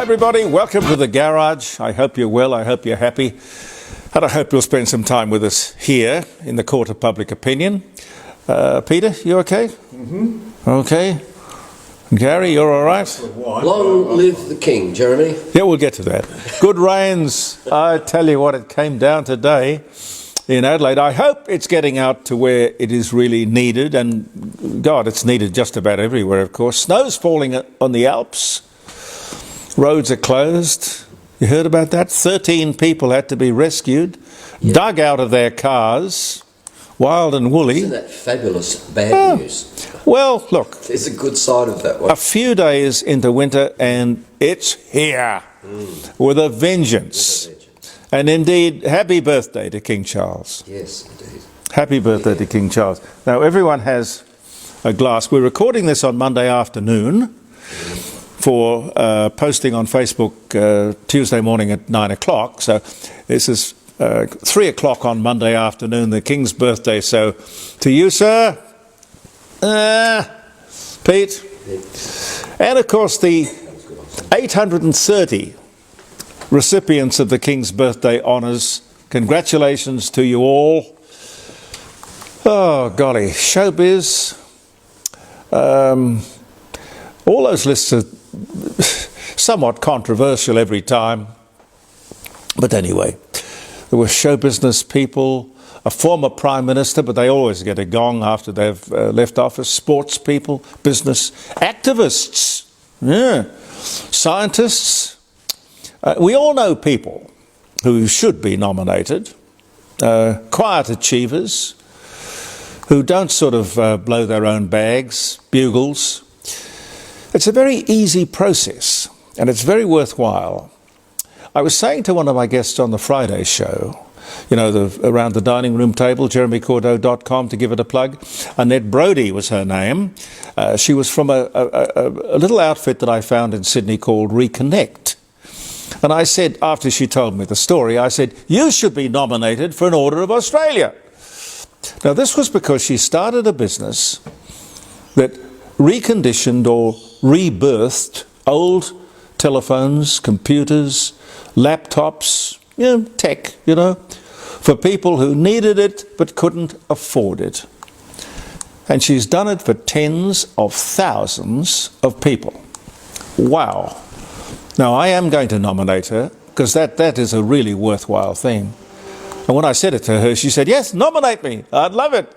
everybody, welcome to the garage. I hope you're well, I hope you're happy, and I hope you'll spend some time with us here in the Court of Public Opinion. Peter, you okay? Mm-hmm. Okay. Gary, you're all right? Long live the king, Jeremy. Yeah, we'll get to that. Good rains. I tell you what, it came down today in Adelaide. I hope it's getting out to where it is really needed, and God, it's needed just about everywhere, of course. Snow's falling on the Alps. Roads are closed. You heard about that? 13 people had to be rescued, dug out of their cars, wild and woolly. Isn't that fabulous bad news? Well, look. There's a good side of that one. A few days into winter and it's here with a vengeance. And indeed, happy birthday to King Charles. Yes, indeed. Happy birthday to King Charles. Now, everyone has a glass. We're recording this on Monday afternoon for posting on Facebook Tuesday morning at 9 o'clock. So this is 3 o'clock on Monday afternoon, the King's birthday. So to you, sir, Pete, and of course the 830 recipients of the King's birthday honours. Congratulations to you all. Oh, golly, showbiz. All those lists are somewhat controversial every time. But anyway, there were show business people, a former Prime Minister, but they always get a gong after they've left office, sports people, business, activists, scientists. We all know people who should be nominated, quiet achievers, who don't sort of blow their own bags, bugles. It's a very easy process, and it's very worthwhile. I was saying to one of my guests on the Friday show, you know, around the dining room table, jeremycordeaux.com, to give it a plug. Annette Brodie was her name. She was from a little outfit that I found in Sydney called Reconnect. And I said, after she told me the story, I said, you should be nominated for an Order of Australia. Now, this was because she started a business that reconditioned or rebirthed old telephones, computers, laptops, tech, for people who needed it but couldn't afford it. And she's done it for tens of thousands of people. Wow. Now, I am going to nominate her because that is a really worthwhile thing. And when I said it to her, she said, yes, nominate me. I'd love it.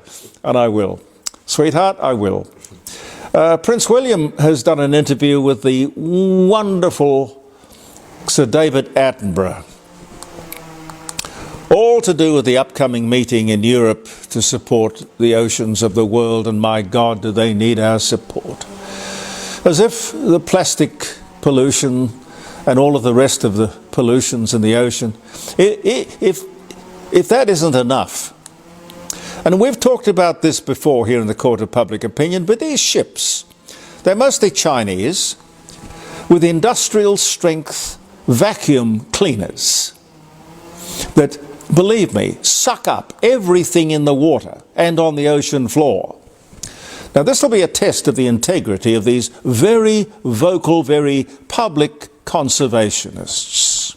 And I will. Sweetheart, I will. Prince William has done an interview with the wonderful Sir David Attenborough, all to do with the upcoming meeting in Europe to support the oceans of the world, and my God, do they need our support. As if the plastic pollution and all of the rest of the pollutions in the ocean, if that isn't enough. And we've talked about this before here in the Court of Public Opinion, but these ships, they're mostly Chinese, with industrial strength vacuum cleaners that, believe me, suck up everything in the water and on the ocean floor. Now, this will be a test of the integrity of these very vocal, very public conservationists.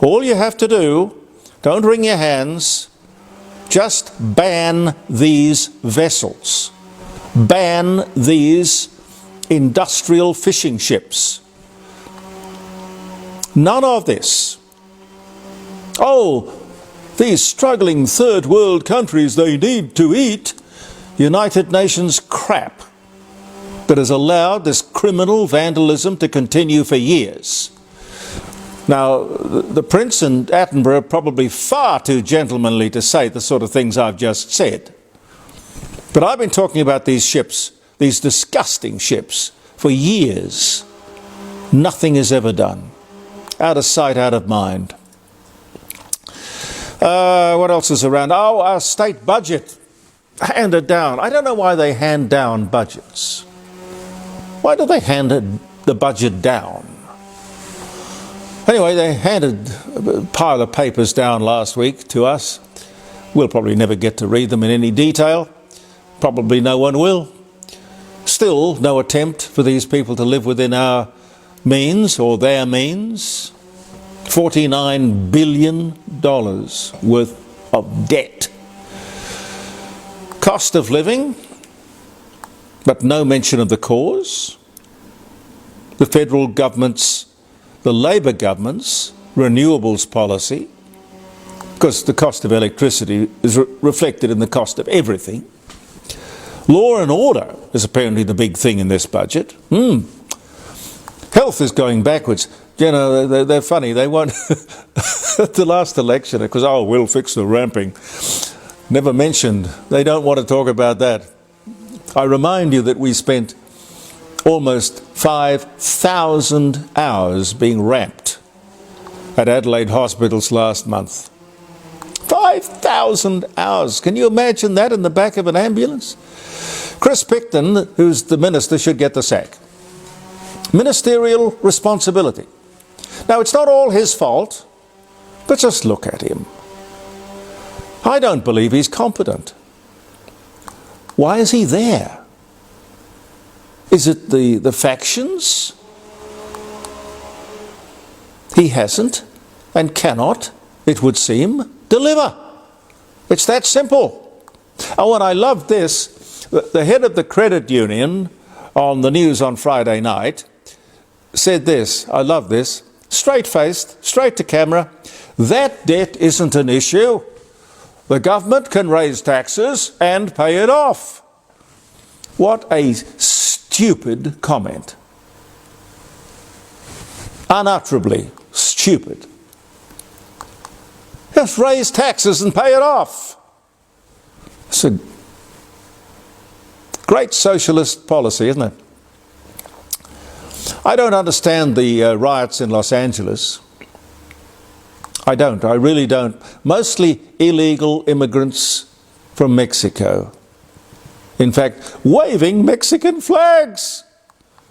All you have to do, don't wring your hands, just ban these vessels. Ban these industrial fishing ships. None of this. Oh, these struggling third world countries, they need to eat. United Nations crap that has allowed this criminal vandalism to continue for years. Now, the Prince and Attenborough are probably far too gentlemanly to say the sort of things I've just said. But I've been talking about these ships, these disgusting ships, for years. Nothing is ever done. Out of sight, out of mind. What else is around? Oh, our state budget handed down. I don't know why they hand down budgets. Why do they hand the budget down? Anyway, they handed a pile of papers down last week to us. We'll probably never get to read them in any detail. Probably no one will. Still, no attempt for these people to live within our means, or their means, $49 billion worth of debt. Cost of living, but no mention of the cause. The federal government's, the Labor government's renewables policy, because the cost of electricity is reflected in the cost of everything. Law and order is apparently the big thing in this budget. Health is going backwards. You know, they're funny. They won't... At the last election, because, we'll fix the ramping. Never mentioned. They don't want to talk about that. I remind you that we spent almost 5,000 hours being ramped at Adelaide hospitals last month. 5,000 hours. Can you imagine that in the back of an ambulance? Chris Picton, who's the minister, should get the sack. Ministerial responsibility. Now, it's not all his fault, but just look at him. I don't believe he's competent. Why is he there? Is it the factions? He hasn't and cannot, it would seem, deliver. It's that simple. Oh, and I love this. The head of the credit union on the news on Friday night said this. I love this. Straight-faced, straight to camera. That debt isn't an issue. The government can raise taxes and pay it off. What a stupid comment. Unutterably stupid. Just raise taxes and pay it off. It's a great socialist policy, isn't it? I don't understand the riots in Los Angeles. I don't. I really don't. Mostly illegal immigrants from Mexico. In fact, waving Mexican flags,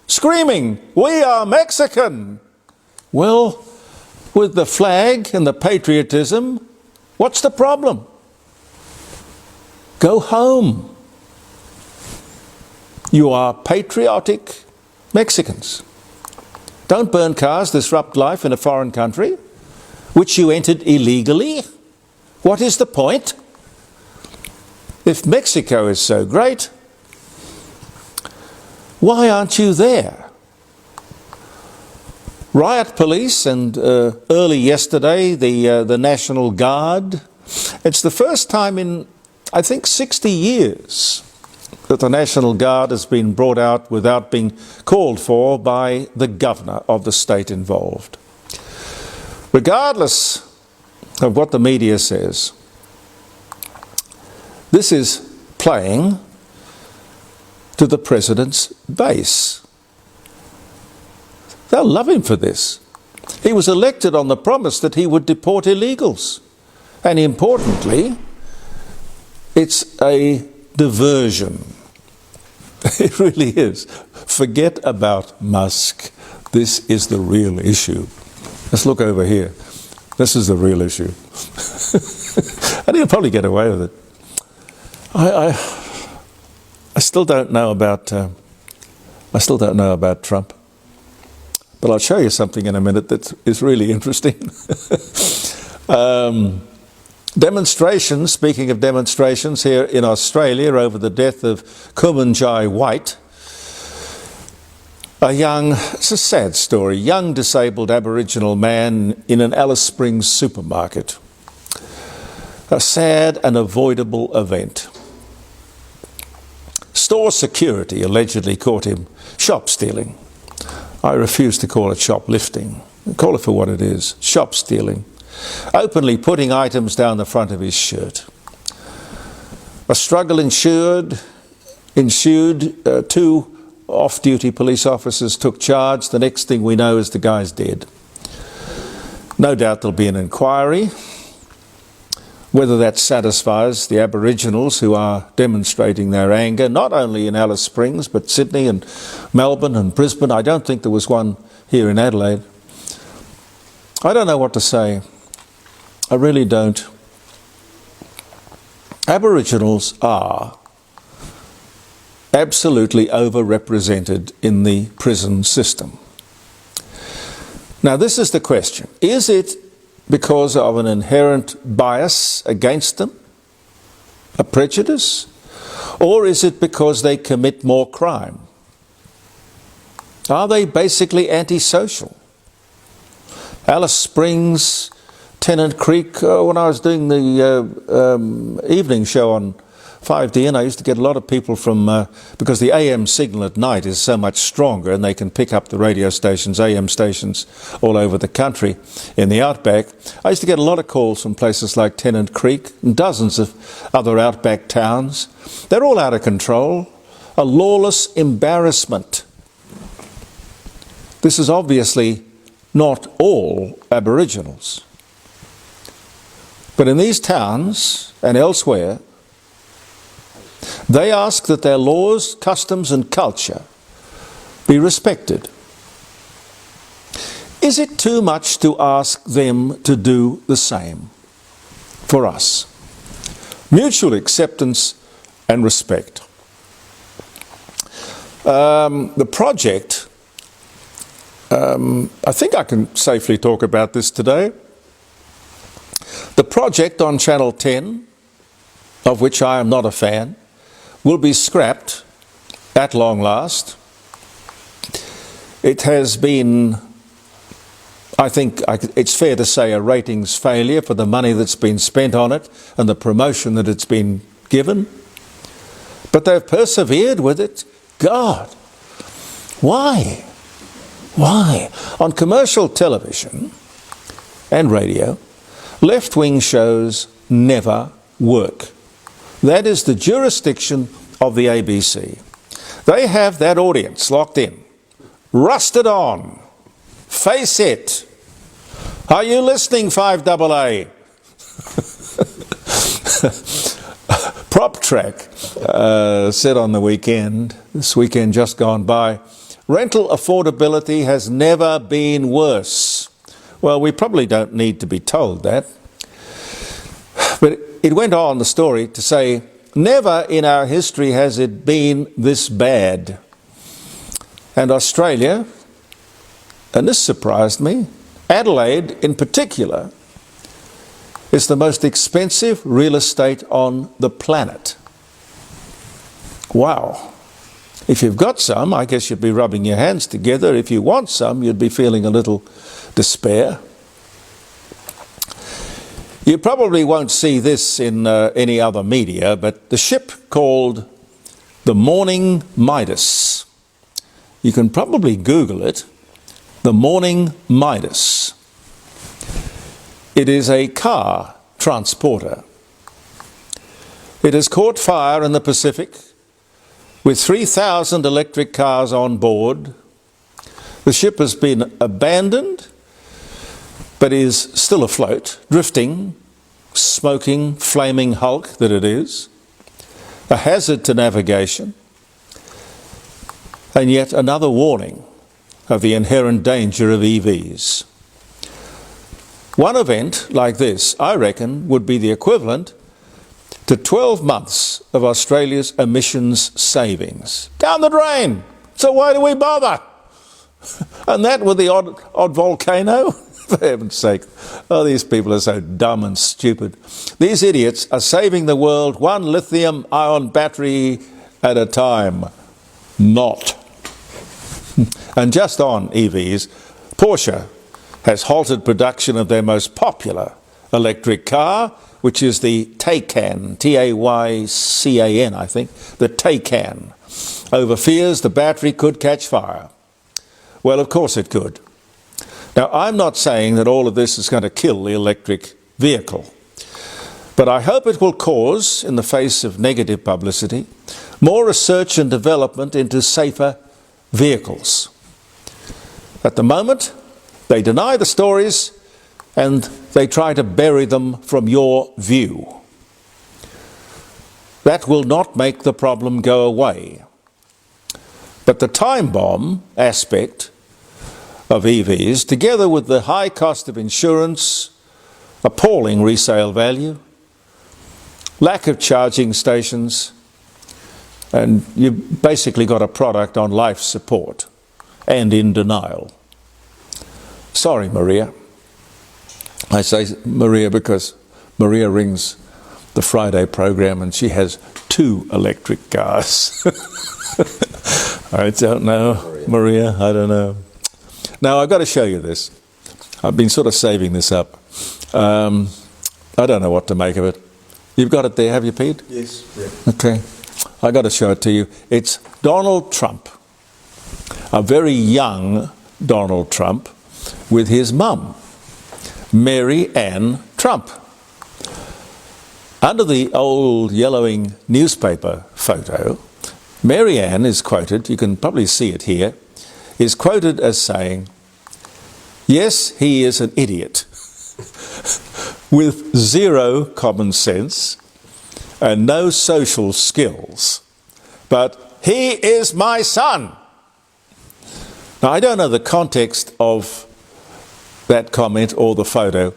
screaming, "We are Mexican!" Well, with the flag and the patriotism, what's the problem? Go home. You are patriotic Mexicans. Don't burn cars, disrupt life in a foreign country, which you entered illegally. What is the point? If Mexico is so great, why aren't you there? Riot police and early yesterday the National Guard. It's the first time in, I think, 60 years that the National Guard has been brought out without being called for by the governor of the state involved. Regardless of what the media says, this is playing to the president's base. They'll love him for this. He was elected on the promise that he would deport illegals. And importantly, it's a diversion. It really is. Forget about Musk. This is the real issue. Let's look over here. This is the real issue. And he'll probably get away with it. I still don't know about Trump. But I'll show you something in a minute that is really interesting. Demonstrations, speaking of demonstrations here in Australia over the death of Kumanjai White, it's a sad story, young disabled Aboriginal man in an Alice Springs supermarket. A sad and avoidable event. Store security allegedly caught him shop stealing. I refuse to call it shoplifting. Call it for what it is, shop stealing. Openly putting items down the front of his shirt. A struggle ensued. Two off-duty police officers took charge. The next thing we know is the guy's dead. No doubt there'll be an inquiry. Whether that satisfies the Aboriginals who are demonstrating their anger, not only in Alice Springs, but Sydney and Melbourne and Brisbane. I don't think there was one here in Adelaide. I don't know what to say. I really don't. Aboriginals are absolutely overrepresented in the prison system. Now this is the question. Is it because of an inherent bias against them, a prejudice, or is it because they commit more crime? Are they basically antisocial? Alice Springs, Tennant Creek, when I was doing the evening show on 5DN, I used to get a lot of people from, because the AM signal at night is so much stronger and they can pick up the radio stations, AM stations all over the country in the outback. I used to get a lot of calls from places like Tennant Creek and dozens of other outback towns. They're all out of control. A lawless embarrassment. This is obviously not all Aboriginals. But in these towns and elsewhere, they ask that their laws, customs and culture be respected. Is it too much to ask them to do the same for us? Mutual acceptance and respect. The project, I think I can safely talk about this today. The project on Channel 10, of which I am not a fan, will be scrapped at long last. It has been, I think it's fair to say, a ratings failure for the money that's been spent on it and the promotion that it's been given. But they've persevered with it. God, why? Why? On commercial television and radio, left-wing shows never work. That is the jurisdiction of the ABC. They have that audience locked in, rusted on. Face it. Are you listening, 5AA? Prop Track said on the weekend, this weekend just gone by, rental affordability has never been worse. Well, we probably don't need to be told that. But it went on, the story, to say, never in our history has it been this bad. And Australia, and this surprised me, Adelaide in particular, is the most expensive real estate on the planet. Wow. If you've got some, I guess you'd be rubbing your hands together. If you want some, you'd be feeling a little despair. You probably won't see this in any other media, but the ship called the Morning Midas. You can probably Google it. The Morning Midas. It is a car transporter. It has caught fire in the Pacific with 3,000 electric cars on board. The ship has been abandoned, but is still afloat, drifting, smoking, flaming hulk that it is, a hazard to navigation, and yet another warning of the inherent danger of EVs. One event like this, I reckon, would be the equivalent to 12 months of Australia's emissions savings. Down the drain! So why do we bother? And that with the odd volcano? For heaven's sake. Oh, these people are so dumb and stupid. These idiots are saving the world one lithium-ion battery at a time. Not. And just on EVs, Porsche has halted production of their most popular electric car, which is the Taycan, T-A-Y-C-A-N, I think, the Taycan, over fears the battery could catch fire. Well, of course it could. Now, I'm not saying that all of this is going to kill the electric vehicle, but I hope it will cause, in the face of negative publicity, more research and development into safer vehicles. At the moment, they deny the stories and they try to bury them from your view. That will not make the problem go away. But the time bomb aspect of EVs, together with the high cost of insurance, appalling resale value, lack of charging stations, and you've basically got a product on life support and in denial. Sorry, Maria. I say Maria because Maria rings the Friday program and she has 2 electric cars. I don't know, Maria, I don't know. Now, I've got to show you this. I've been sort of saving this up. I don't know what to make of it. You've got it there, have you, Pete? Yes. Yeah. Okay. I've got to show it to you. It's Donald Trump, a very young Donald Trump, with his mum, Mary Ann Trump. Under the old yellowing newspaper photo, Mary Ann is quoted, you can probably see it here, is quoted as saying, "Yes, he is an idiot with 0 common sense and no social skills, but he is my son." Now, I don't know the context of that comment or the photo,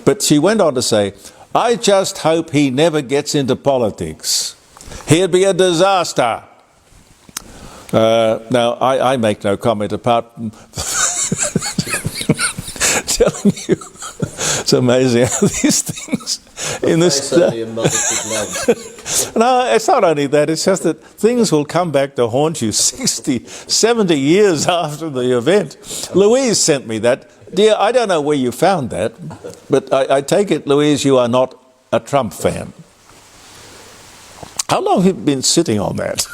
but she went on to say, "I just hope he never gets into politics. He'd be a disaster." Now, I make no comment apart from telling you it's amazing how these things in this... No, it's not only that, it's just that things will come back to haunt you 60, 70 years after the event. Louise sent me that. Dear, I don't know where you found that, but I take it, Louise, you are not a Trump fan. How long have you been sitting on that?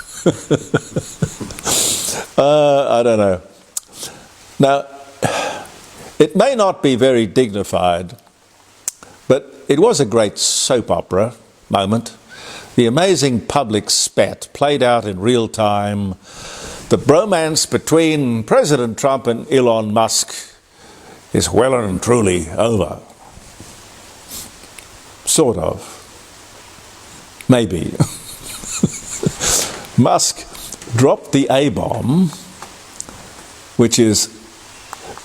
I don't know. Now, it may not be very dignified, but it was a great soap opera moment. The amazing public spat played out in real time. The bromance between President Trump and Elon Musk is well and truly over. Sort of. Maybe. Musk dropped the A-bomb, which is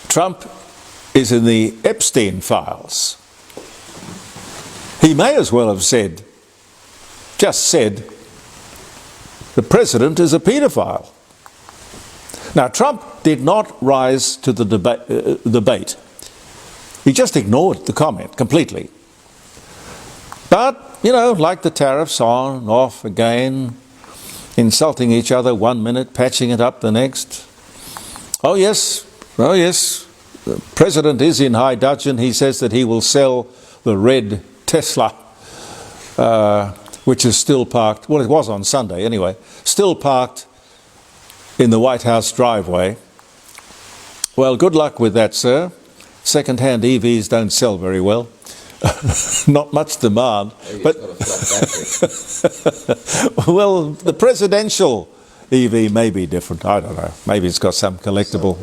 Trump is in the Epstein files. He may as well have said, just said, the president is a paedophile. Now, Trump did not rise to the debate. He just ignored the comment completely. But, you know, like the tariffs, on, off, again, insulting each other 1 minute, patching it up the next. Oh yes, the president is in high dudgeon. He says that he will sell the red Tesla, which is still parked, well, it was on Sunday anyway, still parked in the White House driveway. Well, good luck with that, sir. Second-hand EVs don't sell very well. Not much demand. Maybe but it's got a flat battery. well, the presidential EV may be different. I don't know. Maybe it's got some collectible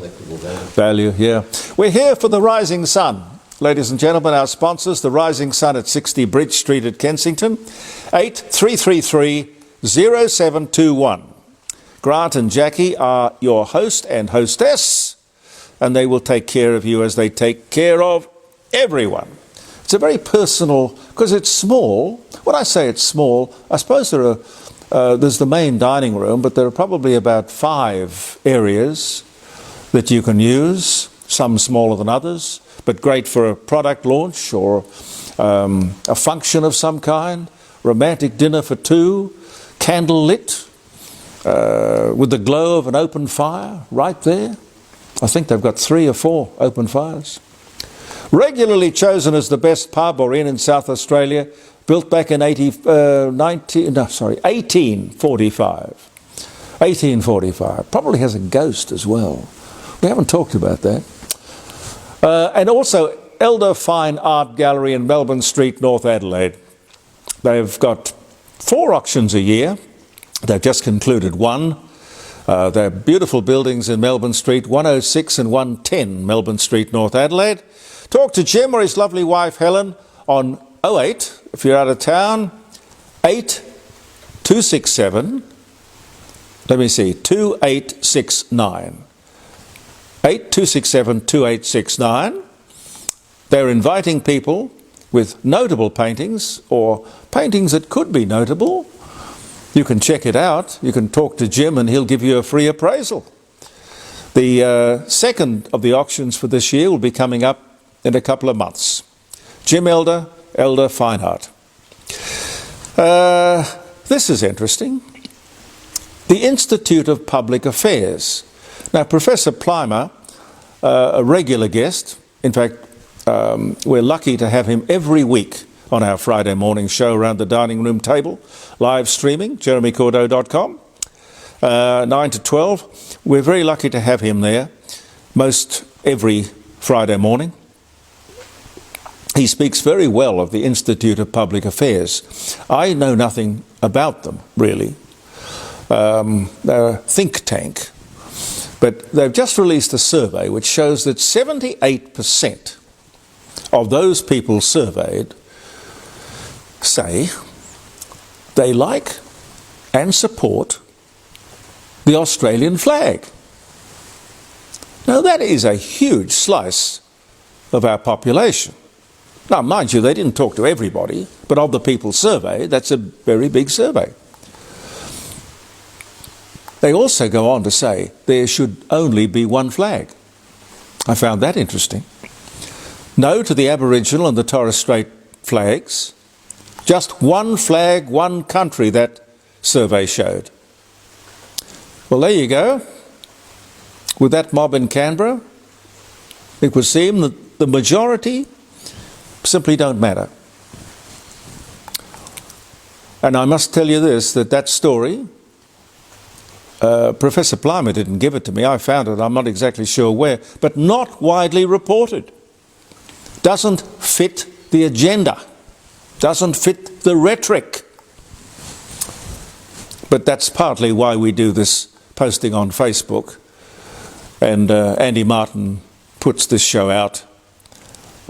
value. Yeah. We're here for the Rising Sun. Ladies and gentlemen, our sponsors, the Rising Sun at 60 Bridge Street at Kensington, 8333-0721. Grant and Jackie are your host and hostess, and they will take care of you as they take care of everyone. It's a very personal, because it's small. When I say it's small, I suppose there's the main dining room, but there are probably about 5 areas that you can use, some smaller than others, but great for a product launch or a function of some kind, romantic dinner for 2, candle lit, with the glow of an open fire right there. I think they've got 3 or 4 open fires. Regularly chosen as the best pub or inn in South Australia, built back in 1845. 1845. Probably has a ghost as well. We haven't talked about that. And also Elder Fine Art Gallery in Melbourne Street, North Adelaide. They've got 4 auctions a year. They've just concluded one. They're beautiful buildings in Melbourne Street, 106 and 110 Melbourne Street, North Adelaide. Talk to Jim or his lovely wife Helen on 08, if you're out of town, 8267, 2869. 8267-2869. They're inviting people with notable paintings or paintings that could be notable. You can check it out. You can talk to Jim and he'll give you a free appraisal. The second of the auctions for this year will be coming up in a couple of months. Jim Elder, Elder Fine Art. This is interesting. The Institute of Public Affairs. Now, Professor Plimer, a regular guest, in fact, we're lucky to have him every week on our Friday morning show around the dining room table, live streaming, jeremycordeaux.com, 9 to 12. We're very lucky to have him there most every Friday morning. He speaks very well of the Institute of Public Affairs. I know nothing about them, really. They're a think tank. But they've just released a survey which shows that 78% of those people surveyed say they like and support the Australian flag. Now, that is a huge slice of our population. Now, mind you, they didn't talk to everybody, but of the people surveyed, that's a very big survey. They also go on to say there should only be one flag. I found that interesting. No to the Aboriginal and the Torres Strait flags. Just one flag, one country, that survey showed. Well, there you go. With that mob in Canberra, it would seem that the majority simply don't matter. And I must tell you this, that story, Professor Plimer didn't give it to me. I found it, I'm not exactly sure where, but not widely reported. Doesn't fit the agenda. Doesn't fit the rhetoric. But that's partly why we do this posting on Facebook. And Andy Martin puts this show out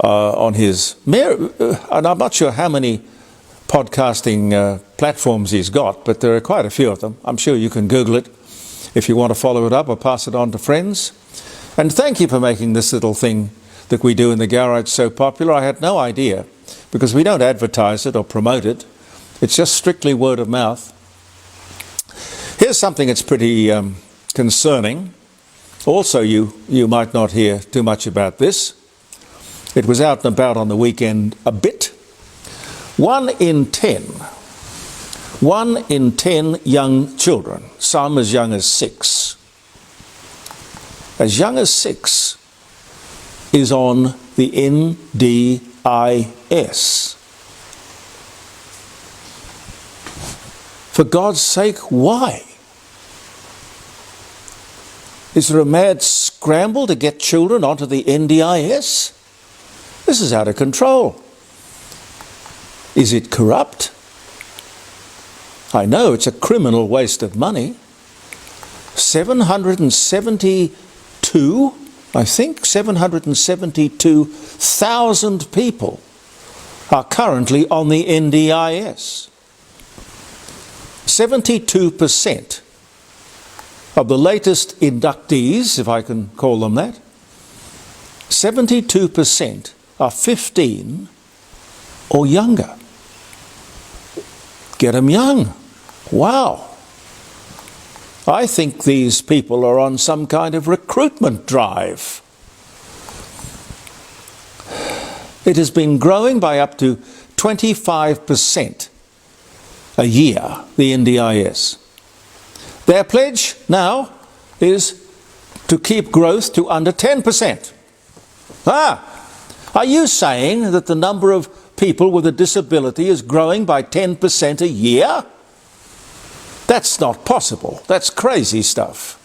on his... and I'm not sure how many podcasting platforms he's got, but there are quite a few of them. I'm sure you can Google it if you want to follow it up or pass it on to friends. And thank you for making this little thing that we do in the garage so popular. I had no idea, because we don't advertise it or promote it. It's just strictly word of mouth. Here's something that's pretty concerning. Also, you might not hear too much about this. It was out and about on the weekend a bit. 1 in 10 young children, some as young as 6, is on the NDIS. For God's sake, why? Is there a mad scramble to get children onto the NDIS? This is out of control. Is it corrupt? I know it's a criminal waste of money. 772,000 people are currently on the NDIS. 72% of the latest inductees, if I can call them that, 72% are 15 or younger. Get them young. Wow. I think these people are on some kind of recruitment drive. It has been growing by up to 25% a year, the NDIS. Their pledge now is to keep growth to under 10%. Are you saying that the number of people with a disability is growing by 10% a year? That's not possible. That's crazy stuff.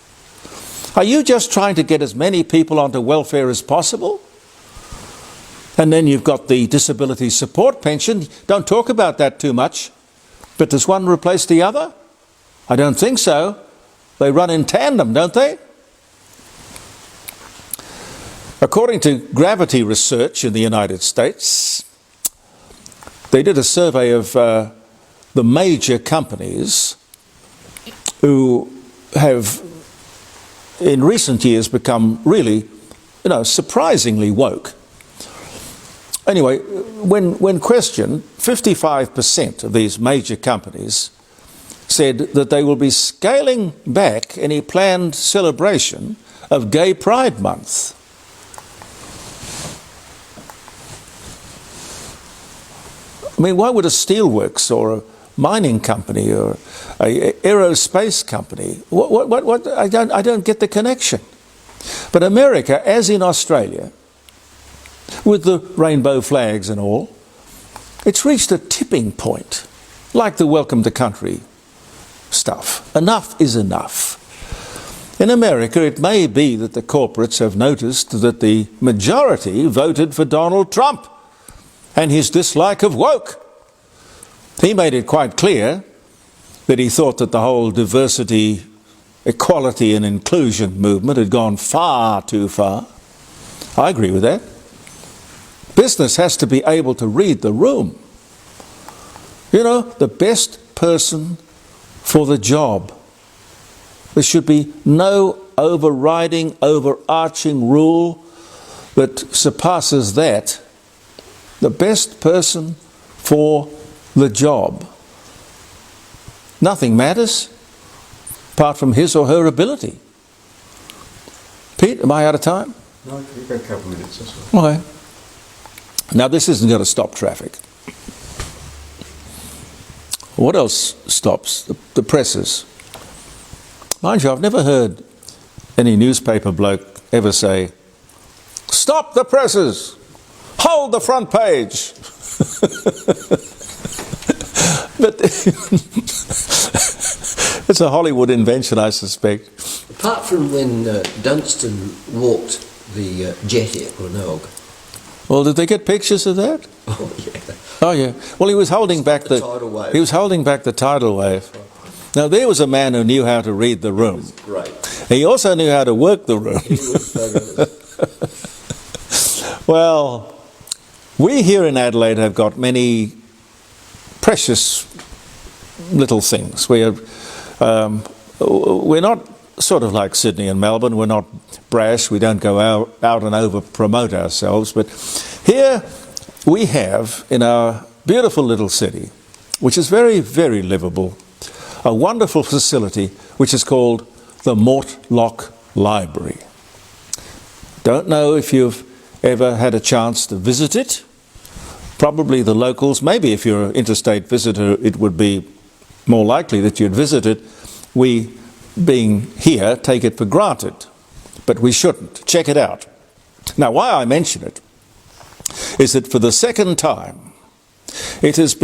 Are you just trying to get as many people onto welfare as possible? And then you've got the disability support pension. Don't talk about that too much. But does one replace the other? I don't think so. They run in tandem, don't they? According to Gravity Research in the United States, they did a survey of the major companies who have in recent years become really, surprisingly woke. Anyway, when questioned, 55% of these major companies said that they will be scaling back any planned celebration of Gay Pride Month. I mean, why would a steelworks or a mining company or an aerospace company, what, I don't get the connection. But America, as in Australia, with the rainbow flags and all, it's reached a tipping point, like the Welcome to Country stuff. Enough is enough. In America, it may be that the corporates have noticed that the majority voted for Donald Trump and his dislike of woke. He made it quite clear that he thought that the whole diversity, equality and inclusion movement had gone far too far. I agree with that. Business has to be able to read the room. You know, the best person for the job. There should be no overriding, overarching rule that surpasses that. The best person for the job. Nothing matters apart from his or her ability. Pete, am I out of time? No, you've got a couple of minutes, that's all. Okay. Now this isn't going to stop traffic. What else stops? The presses. Mind you, I've never heard any newspaper bloke ever say, "Stop the presses! Hold the front page!" But it's a Hollywood invention, I suspect. Apart from when Dunstan walked the jetty at Cordeaux. Well, did they get pictures of that? Oh yeah. Oh yeah. Well, he was holding back the tidal wave. He was holding back the tidal wave. Now there was a man who knew how to read the room. Great. He also knew how to work the room. He was fabulous. Well, we here in Adelaide have got many precious little things. We're not sort of like Sydney and Melbourne. We're not brash. We don't go out and over promote ourselves. But here we have in our beautiful little city, which is very, very livable, a wonderful facility which is called the Mortlock Library. Don't know if you've ever had a chance to visit it. Probably the locals, maybe if you're an interstate visitor, it would be more likely that you'd visit it. We, being here, take it for granted, but we shouldn't. Check it out. Now, why I mention it is that for the second time, it has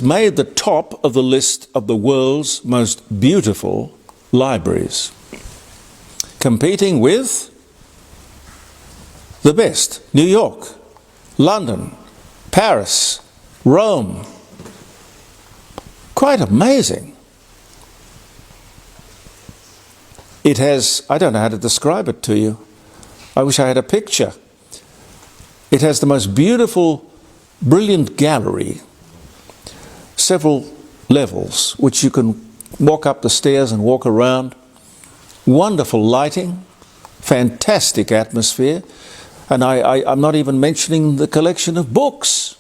made the top of the list of the world's most beautiful libraries, competing with the best: New York, London, Paris, Rome. Quite amazing. It has, I don't know how to describe it to you. I wish I had a picture. It has the most beautiful, brilliant gallery, several levels, which you can walk up the stairs and walk around. Wonderful lighting, fantastic atmosphere. And I'm not even mentioning the collection of books.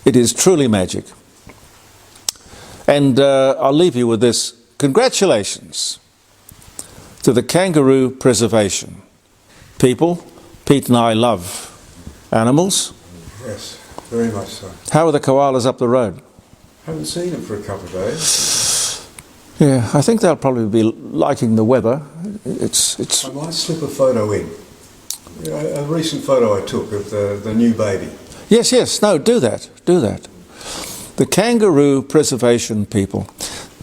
It is truly magic. And I'll leave you with this. Congratulations to the kangaroo preservation people. Pete and I love animals. Yes, very much so. How are the koalas up the road? Haven't seen them for a couple of days. Yeah, I think they'll probably be liking the weather. It's. I might slip a photo in. A recent photo I took of the new baby. Yes, no, do that. The kangaroo preservation people,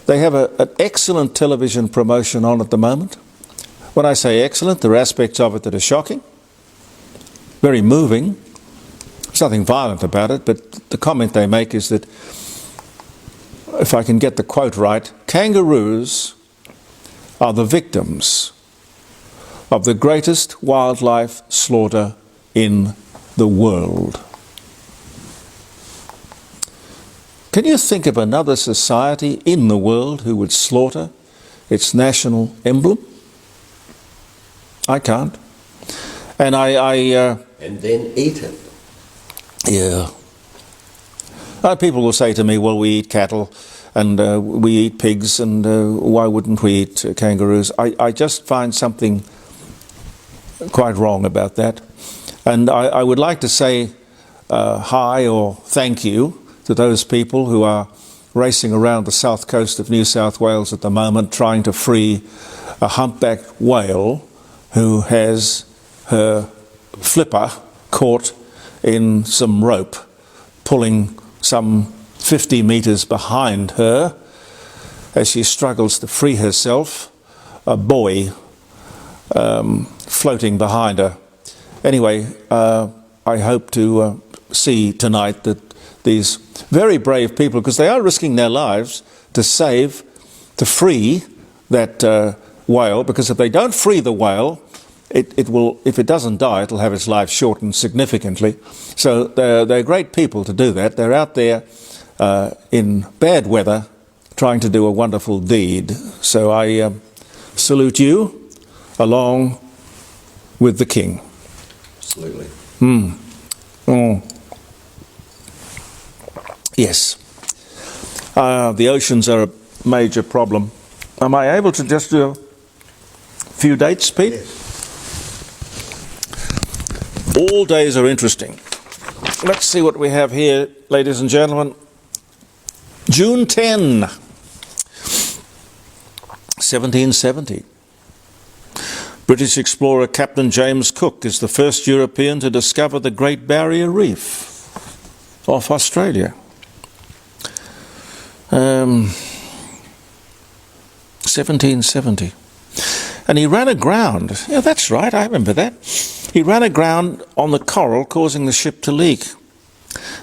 they have an excellent television promotion on at the moment. When I say excellent, there are aspects of it that are shocking, very moving. There's nothing violent about it, but the comment they make is that, if I can get the quote right, kangaroos are the victims of the greatest wildlife slaughter in the world. Can you think of another society in the world who would slaughter its national emblem? I can't. And and then eat it. Yeah. People will say to me, well, we eat cattle and we eat pigs, and why wouldn't we eat kangaroos? I just find something quite wrong about that. And I would like to say hi or thank you to those people who are racing around the south coast of New South Wales at the moment trying to free a humpback whale who has her flipper caught in some rope pulling some 50 metres behind her as she struggles to free herself, a buoy floating behind her. Anyway, I hope to see tonight that these very brave people, because they are risking their lives to free that whale, because if they don't free the whale, it will, if it doesn't die, it'll have its life shortened significantly. So they're great people to do that. They're out there in bad weather trying to do a wonderful deed. So I salute you along with the King. Absolutely. Oh. Yes. The oceans are a major problem. Am I able to just do a few dates, Pete? Yes. All days are interesting. Let's see what we have here, ladies and gentlemen. June 10, 1770. British explorer Captain James Cook is the first European to discover the Great Barrier Reef off Australia. 1770. And he ran aground. Yeah, that's right, I remember that. He ran aground on the coral, causing the ship to leak.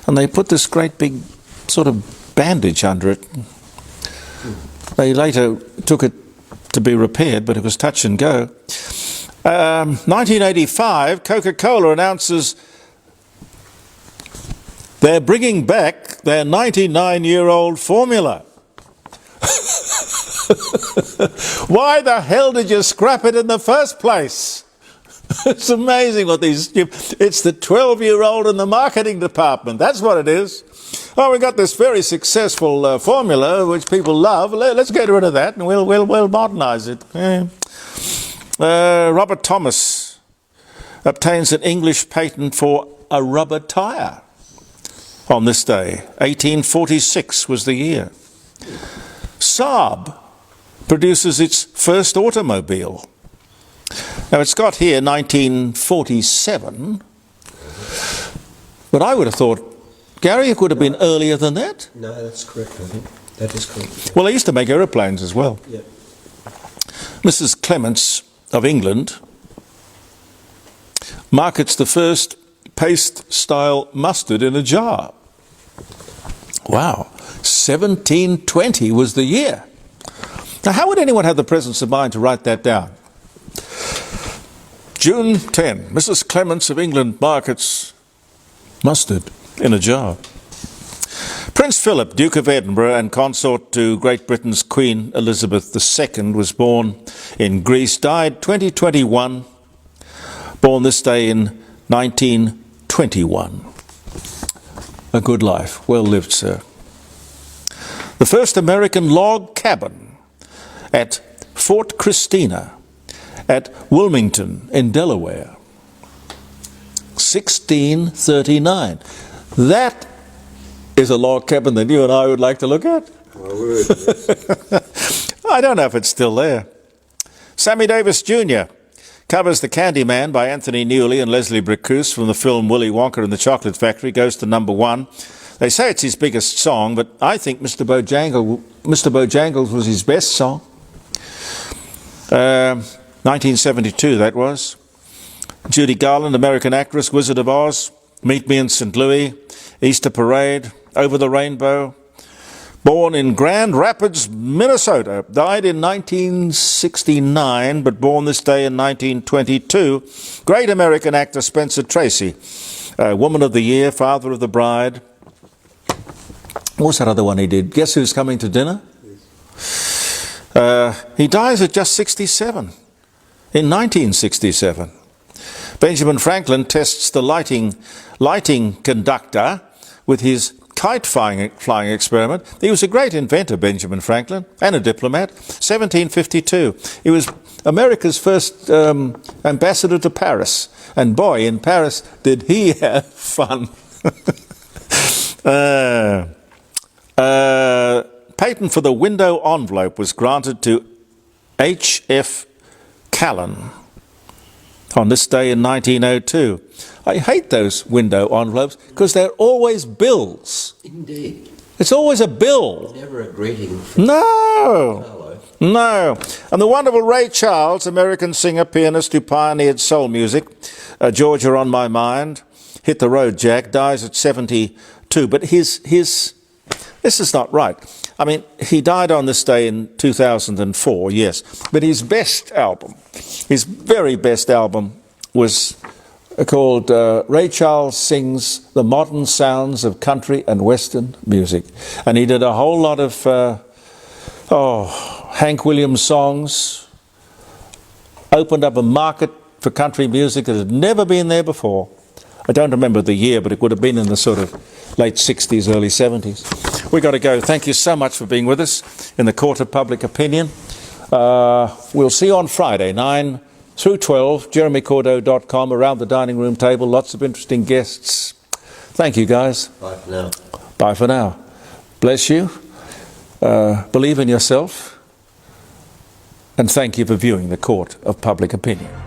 And they put this great big sort of bandage under it. They later took it to be repaired, but it was touch and go. 1985, Coca-Cola announces they're bringing back their 99-year-old formula. Why the hell did you scrap it in the first place? It's amazing what these... It's the 12-year-old in the marketing department. That's what it is. Oh, we got this very successful formula which people love. Let's get rid of that and we'll modernise it. Yeah. Robert Thomas obtains an English patent for a rubber tyre on this day. 1846 was the year. Saab produces its first automobile. Now it's got here 1947, but I would have thought, Gary, it would have been earlier than that. No, that's correct, I think. That is correct. Well, they used to make aeroplanes as well. Yeah. Mrs. Clements of England markets the first paste-style mustard in a jar. Wow, 1720 was the year. Now, how would anyone have the presence of mind to write that down? June 10, Mrs. Clements of England markets mustard in a jar. Prince Philip, Duke of Edinburgh and consort to Great Britain's Queen Elizabeth II, was born in Greece, died 2021, born this day in 1921. A good life, well lived, sir. The first American log cabin at Fort Christina at Wilmington in Delaware. 1639. That is a log cabin that you and I would like to look at. I would, yes. I don't know if it's still there. Sammy Davis Jr. covers The Candyman by Anthony Newley and Leslie Bricusse from the film Willy Wonka and the Chocolate Factory, goes to #1. They say it's his biggest song, but I think Mr. Bojangles was his best song. 1972 that was. Judy Garland, American actress, Wizard of Oz, Meet Me in St. Louis, Easter Parade, Over the Rainbow. Born in Grand Rapids, Minnesota. Died in 1969, but born this day in 1922. Great American actor Spencer Tracy. Woman of the Year, Father of the Bride. What's that other one he did? Guess Who's Coming to Dinner? He dies at just 67, in 1967. Benjamin Franklin tests the lighting conductor with his kite flying experiment. He was a great inventor, Benjamin Franklin, and a diplomat. 1752. He was America's first ambassador to Paris. And boy, in Paris, did he have fun. Patent for the window envelope was granted to H.F. Callan on this day in 1902. I hate those window envelopes because they're always bills. Indeed. It's always a bill. Never a greeting. No. Hello. No. And the wonderful Ray Charles, American singer, pianist who pioneered soul music, Georgia on My Mind, Hit the Road Jack, dies at 72. But his this is not right. I mean, he died on this day in 2004, yes. But his best album, his very best album, was called Ray Charles Sings the Modern Sounds of Country and Western Music. And he did a whole lot of Hank Williams songs, opened up a market for country music that had never been there before. I don't remember the year, but it would have been in the sort of late 60s, early 70s. We've got to go. Thank you so much for being with us in the Court of Public Opinion. We'll see you on Friday, 9 through 12, jeremycordeaux.com, around the dining room table. Lots of interesting guests. Thank you, guys. Bye for now. Bye for now. Bless you. Believe in yourself. And thank you for viewing the Court of Public Opinion.